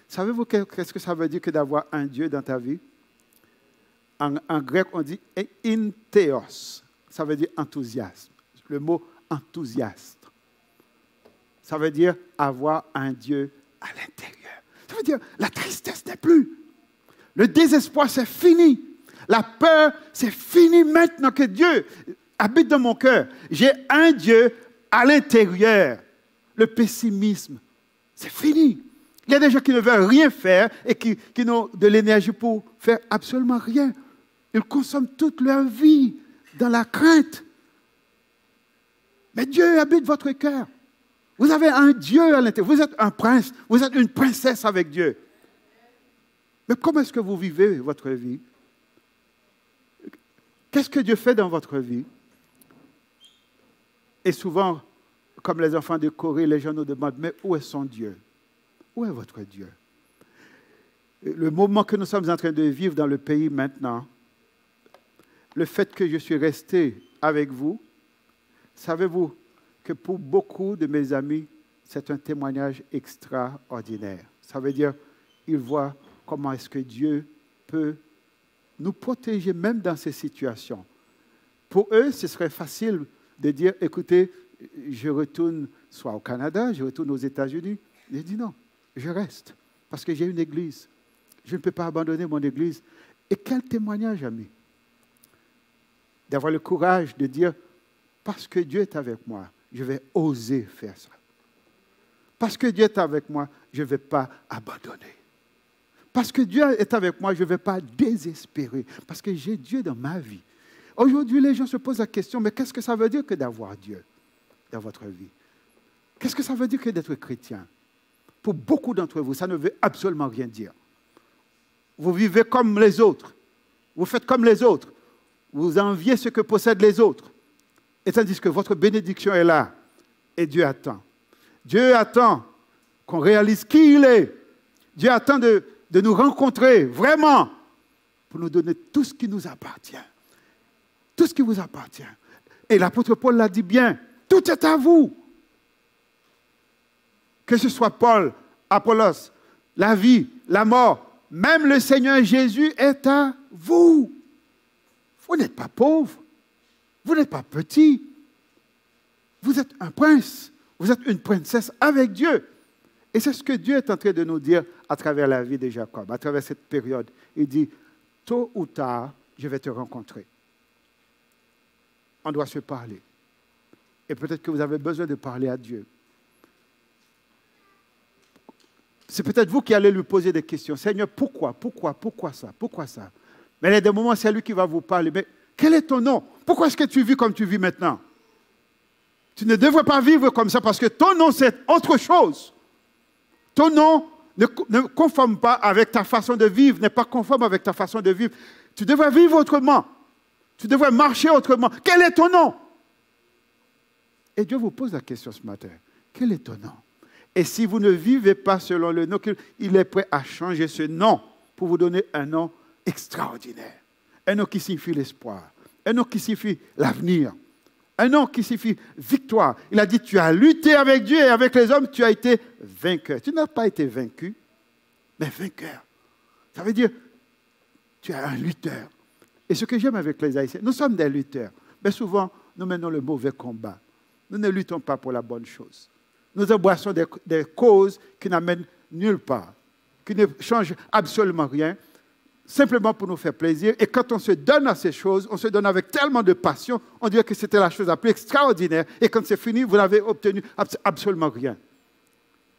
Savez-vous qu'est-ce que ça veut dire que d'avoir un Dieu dans ta vie? En grec, on dit « entheos ». Ça veut dire enthousiasme. Le mot enthousiaste. Ça veut dire avoir un Dieu à l'intérieur. Ça veut dire la tristesse n'est plus. Le désespoir, c'est fini. La peur, c'est fini maintenant que Dieu habite dans mon cœur. J'ai un Dieu à l'intérieur. Le pessimisme, c'est fini. Il y a des gens qui ne veulent rien faire et qui n'ont de l'énergie pour faire absolument rien. Ils consomment toute leur vie dans la crainte. Mais Dieu habite votre cœur. Vous avez un Dieu à l'intérieur. Vous êtes un prince. Vous êtes une princesse avec Dieu. Mais comment est-ce que vous vivez votre vie? Qu'est-ce que Dieu fait dans votre vie? Et souvent, comme les enfants de Corée, les gens nous demandent, mais où est son Dieu? Où est votre Dieu? Le moment que nous sommes en train de vivre dans le pays maintenant, le fait que je suis resté avec vous, savez-vous que pour beaucoup de mes amis, c'est un témoignage extraordinaire. Ça veut dire, ils voient comment est-ce que Dieu peut nous protéger même dans ces situations. Pour eux, ce serait facile de dire, écoutez, je retourne soit au Canada, je retourne aux États-Unis. J'ai dit non, je reste parce que j'ai une église. Je ne peux pas abandonner mon église. Et quel témoignage, amis, d'avoir le courage de dire, parce que Dieu est avec moi, je vais oser faire ça. Parce que Dieu est avec moi, je ne vais pas abandonner. Parce que Dieu est avec moi, je ne vais pas désespérer. Parce que j'ai Dieu dans ma vie. Aujourd'hui, les gens se posent la question, mais qu'est-ce que ça veut dire que d'avoir Dieu dans votre vie? Qu'est-ce que ça veut dire que d'être chrétien? Pour beaucoup d'entre vous, ça ne veut absolument rien dire. Vous vivez comme les autres. Vous faites comme les autres. Vous enviez ce que possèdent les autres. Et tandis que votre bénédiction est là. Et Dieu attend. Dieu attend qu'on réalise qui il est. Dieu attend de nous rencontrer vraiment pour nous donner tout ce qui nous appartient. Tout ce qui vous appartient. Et l'apôtre Paul l'a dit bien. Tout est à vous. Que ce soit Paul, Apollos, la vie, la mort, même le Seigneur Jésus est à vous. Vous n'êtes pas pauvre. Vous n'êtes pas petit. Vous êtes un prince. Vous êtes une princesse avec Dieu. Et c'est ce que Dieu est en train de nous dire à travers la vie de Jacob, à travers cette période. Il dit, tôt ou tard, je vais te rencontrer. On doit se parler. Et peut-être que vous avez besoin de parler à Dieu. C'est peut-être vous qui allez lui poser des questions. Seigneur, pourquoi ça? Pourquoi ça? Mais il y a des moments, c'est lui qui va vous parler. Mais quel est ton nom? Pourquoi est-ce que tu vis comme tu vis maintenant? Tu ne devrais pas vivre comme ça parce que ton nom, c'est autre chose. Ton nom ne conforme pas avec ta façon de vivre, n'est pas conforme avec ta façon de vivre. Tu devrais vivre autrement. Tu devrais marcher autrement. Quel est ton nom? Et Dieu vous pose la question ce matin. Quel est ton nom? Et si vous ne vivez pas selon le nom, il est prêt à changer ce nom pour vous donner un nom extraordinaire. Un nom qui signifie l'espoir. Un nom qui signifie l'avenir. Un nom qui signifie victoire. Il a dit, tu as lutté avec Dieu et avec les hommes, tu as été vainqueur. Tu n'as pas été vaincu, mais vainqueur. Ça veut dire, tu es un lutteur. Et ce que j'aime avec les Haïtiens, nous sommes des lutteurs. Mais souvent, nous menons le mauvais combat. Nous ne luttons pas pour la bonne chose. Nous embrassons des causes qui n'amènent nulle part, qui ne changent absolument rien, simplement pour nous faire plaisir. Et quand on se donne à ces choses, on se donne avec tellement de passion, on dirait que c'était la chose la plus extraordinaire. Et quand c'est fini, vous n'avez obtenu absolument rien.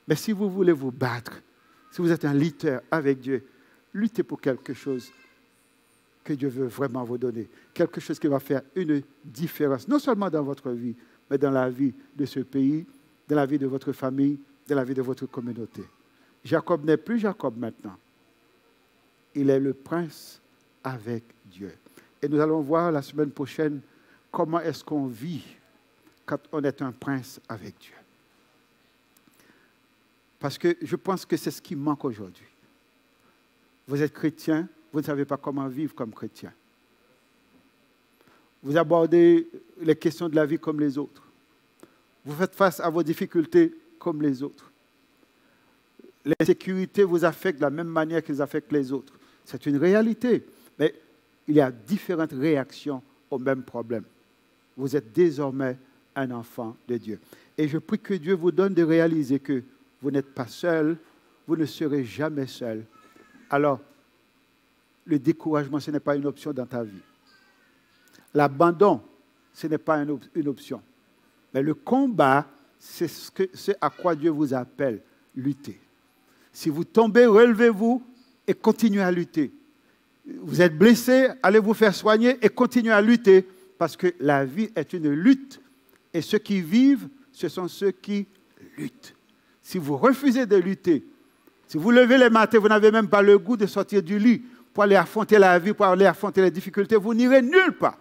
Mais si vous voulez vous battre, si vous êtes un lutteur avec Dieu, luttez pour quelque chose que Dieu veut vraiment vous donner. Quelque chose qui va faire une différence, non seulement dans votre vie, mais dans la vie de ce pays, dans la vie de votre famille, dans la vie de votre communauté. Jacob n'est plus Jacob maintenant. Il est le prince avec Dieu. Et nous allons voir la semaine prochaine comment est-ce qu'on vit quand on est un prince avec Dieu. Parce que je pense que c'est ce qui manque aujourd'hui. Vous êtes chrétien, vous ne savez pas comment vivre comme chrétien. Vous abordez les questions de la vie comme les autres. Vous faites face à vos difficultés comme les autres. L'insécurité vous affecte de la même manière qu'elles affectent les autres. C'est une réalité, mais il y a différentes réactions au même problème. Vous êtes désormais un enfant de Dieu. Et je prie que Dieu vous donne de réaliser que vous n'êtes pas seul, vous ne serez jamais seul. Alors, le découragement, ce n'est pas une option dans ta vie. L'abandon, ce n'est pas une option. Mais le combat, c'est à quoi Dieu vous appelle, lutter. Si vous tombez, relevez-vous et continuez à lutter. Vous êtes blessé, allez vous faire soigner et continuez à lutter parce que la vie est une lutte et ceux qui vivent, ce sont ceux qui luttent. Si vous refusez de lutter, si vous levez les matins, vous n'avez même pas le goût de sortir du lit pour aller affronter la vie, pour aller affronter les difficultés, vous n'irez nulle part.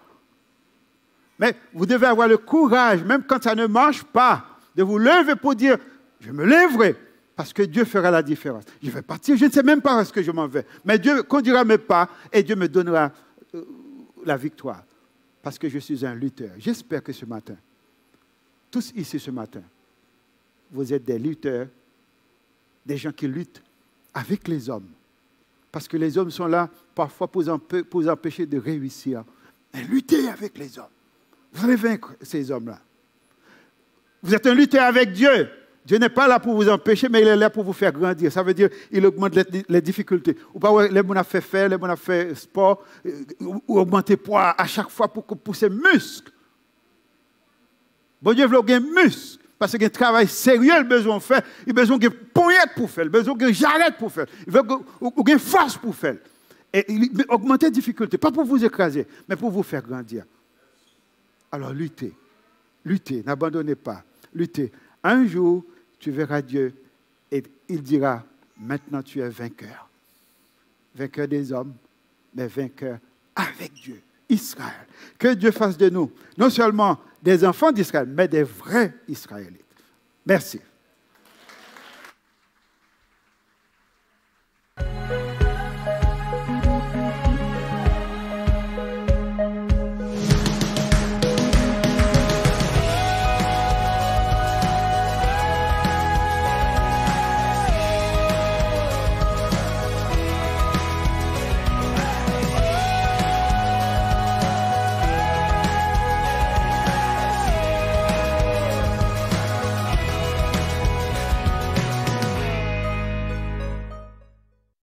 Mais vous devez avoir le courage, même quand ça ne marche pas, de vous lever pour dire, je me lèverai, parce que Dieu fera la différence. Je vais partir, je ne sais même pas où est-ce que je m'en vais. Mais Dieu conduira mes pas et Dieu me donnera la victoire. parce que je suis un lutteur. J'espère que ce matin, tous ici ce matin, vous êtes des lutteurs, des gens qui luttent avec les hommes. Parce que les hommes sont là parfois pour vous empêcher de réussir. Mais luttez avec les hommes. Vous allez vaincre ces hommes-là. Vous êtes un lutteur avec Dieu. Dieu n'est pas là pour vous empêcher, mais il est là pour vous faire grandir. Ça veut dire qu'il augmente les difficultés. Ou pas, les gens ont fait faire, les gens ont fait sport, ou augmenter poids à chaque fois pour ses muscles. Bon Dieu veut un muscle. Parce qu'il y a un travail sérieux, il a besoin de faire. Il a besoin de poignette pour faire. Il a besoin de jarrette pour faire. Il veut une force pour faire. Et augmenter les difficultés, pas pour vous écraser, mais pour vous faire grandir. Alors luttez. Luttez, n'abandonnez pas. Luttez. Un jour, tu verras Dieu et il dira, maintenant tu es vainqueur. Vainqueur des hommes, mais vainqueur avec Dieu. Israël. Que Dieu fasse de nous, non seulement des enfants d'Israël, mais des vrais Israélites. Merci.